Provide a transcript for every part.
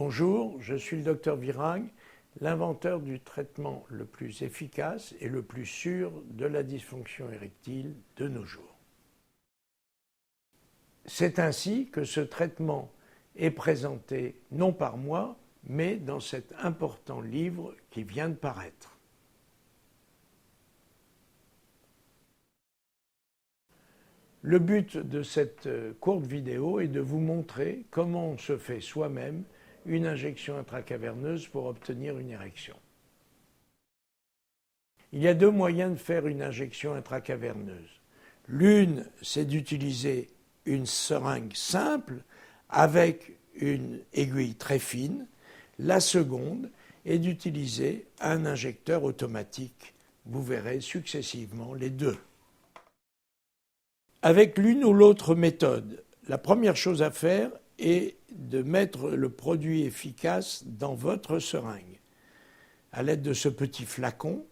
Bonjour, je suis le Dr Virag, l'inventeur du traitement le plus efficace et le plus sûr de la dysfonction érectile de nos jours. C'est ainsi que ce traitement est présenté non par moi, mais dans cet important livre qui vient de paraître. Le but de cette courte vidéo est de vous montrer comment on se fait soi-même une injection intracaverneuse pour obtenir une érection. Il y a deux moyens de faire une injection intracaverneuse. L'une, c'est d'utiliser une seringue simple avec une aiguille très fine. La seconde est d'utiliser un injecteur automatique. Vous verrez successivement les deux. Avec l'une ou l'autre méthode, la première chose à faire est de mettre le produit efficace dans votre seringue. À l'aide de ce petit flacon,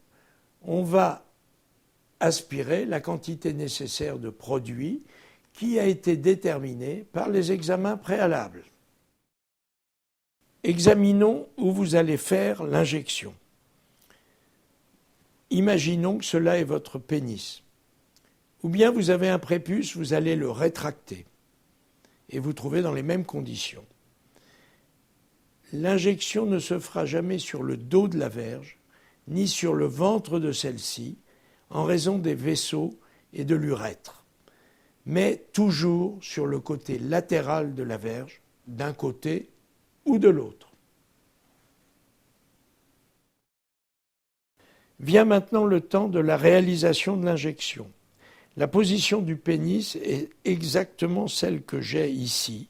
on va aspirer la quantité nécessaire de produit qui a été déterminée par les examens préalables. Examinons où vous allez faire l'injection. Imaginons que cela est votre pénis. Ou bien vous avez un prépuce, vous allez le rétracter et vous trouvez dans les mêmes conditions. L'injection ne se fera jamais sur le dos de la verge, ni sur le ventre de celle-ci, en raison des vaisseaux et de l'urètre, mais toujours sur le côté latéral de la verge, d'un côté ou de l'autre. Vient maintenant le temps de la réalisation de l'injection. La position du pénis est exactement celle que j'ai ici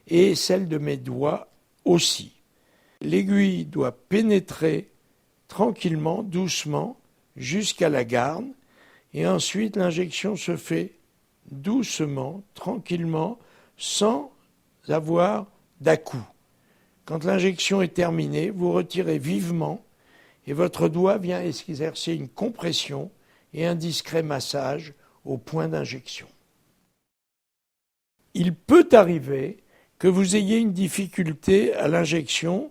et celle de mes doigts aussi. L'aiguille doit pénétrer tranquillement, doucement, jusqu'à la garne et ensuite l'injection se fait doucement, tranquillement, sans avoir d'à-coups. Quand l'injection est terminée, vous retirez vivement et votre doigt vient exercer une compression et un discret massage au point d'injection. Il peut arriver que vous ayez une difficulté à l'injection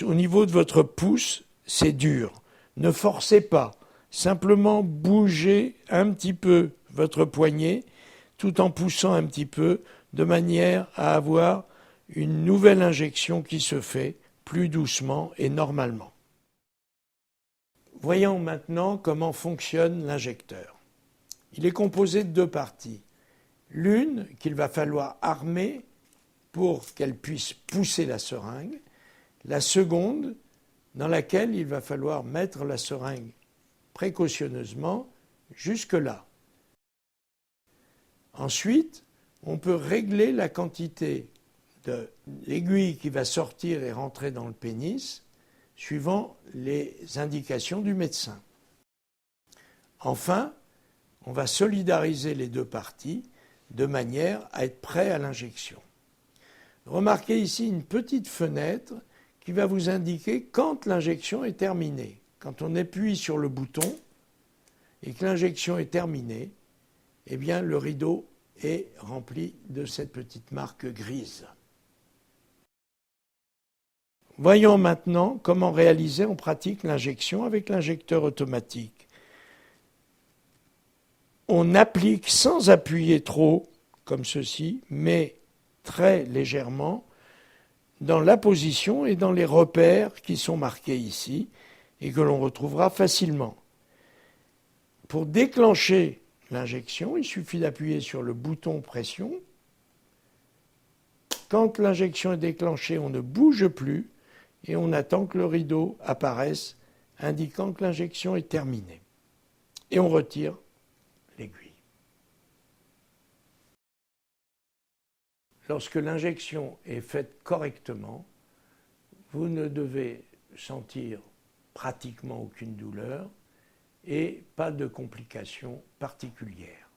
au niveau de votre pouce, c'est dur. Ne forcez pas, simplement bougez un petit peu votre poignet tout en poussant un petit peu de manière à avoir une nouvelle injection qui se fait plus doucement et normalement. Voyons maintenant comment fonctionne l'injecteur. Il est composé de deux parties. L'une qu'il va falloir armer pour qu'elle puisse pousser la seringue. La seconde dans laquelle il va falloir mettre la seringue précautionneusement jusque-là. Ensuite, on peut régler la quantité de l'aiguille qui va sortir et rentrer dans le pénis suivant les indications du médecin. Enfin, on va solidariser les deux parties de manière à être prêt à l'injection. Remarquez ici une petite fenêtre qui va vous indiquer quand l'injection est terminée. Quand on appuie sur le bouton et que l'injection est terminée, eh bien le rideau est rempli de cette petite marque grise. Voyons maintenant comment réaliser en pratique l'injection avec l'injecteur automatique. On applique sans appuyer trop, comme ceci, mais très légèrement, dans la position et dans les repères qui sont marqués ici et que l'on retrouvera facilement. Pour déclencher l'injection, il suffit d'appuyer sur le bouton pression. Quand l'injection est déclenchée, on ne bouge plus et on attend que le rideau apparaisse, indiquant que l'injection est terminée. Et on retire l'aiguille. Lorsque l'injection est faite correctement, vous ne devez sentir pratiquement aucune douleur et pas de complications particulières.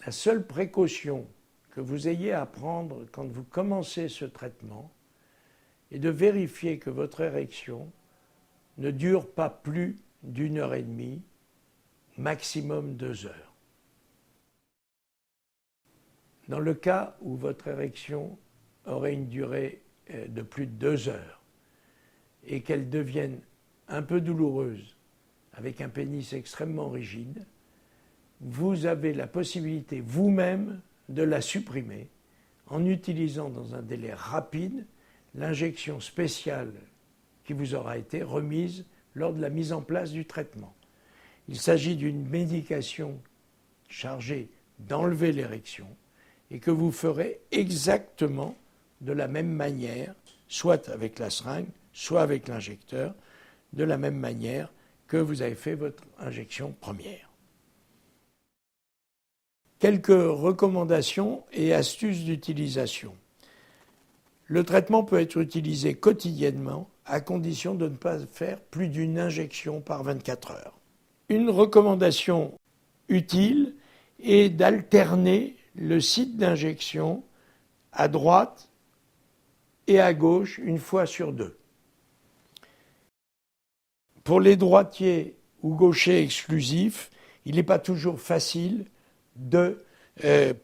La seule précaution que vous ayez à prendre quand vous commencez ce traitement est de vérifier que votre érection ne dure pas plus d'1 heure et demie, maximum 2 heures. Dans le cas où votre érection aurait une durée de plus de 2 heures et qu'elle devienne un peu douloureuse avec un pénis extrêmement rigide, vous avez la possibilité vous-même de la supprimer en utilisant dans un délai rapide l'injection spéciale qui vous aura été remise lors de la mise en place du traitement. Il s'agit d'une médication chargée d'enlever l'érection et que vous ferez exactement de la même manière, soit avec la seringue, soit avec l'injecteur, de la même manière que vous avez fait votre injection première. Quelques recommandations et astuces d'utilisation. Le traitement peut être utilisé quotidiennement à condition de ne pas faire plus d'une injection par 24 heures. Une recommandation utile est d'alterner le site d'injection à droite et à gauche une fois sur 2. Pour les droitiers ou gauchers exclusifs, il n'est pas toujours facile de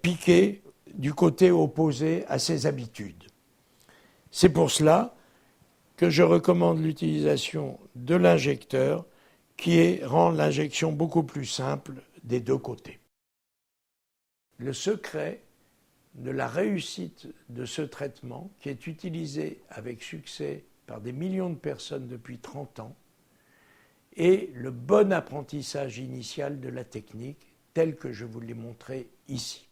piquer du côté opposé à ses habitudes. C'est pour cela que je recommande l'utilisation de l'injecteur qui rend l'injection beaucoup plus simple des 2 côtés. Le secret de la réussite de ce traitement, qui est utilisé avec succès par des millions de personnes depuis 30 ans, est le bon apprentissage initial de la technique, tel que je vous l'ai montré ici.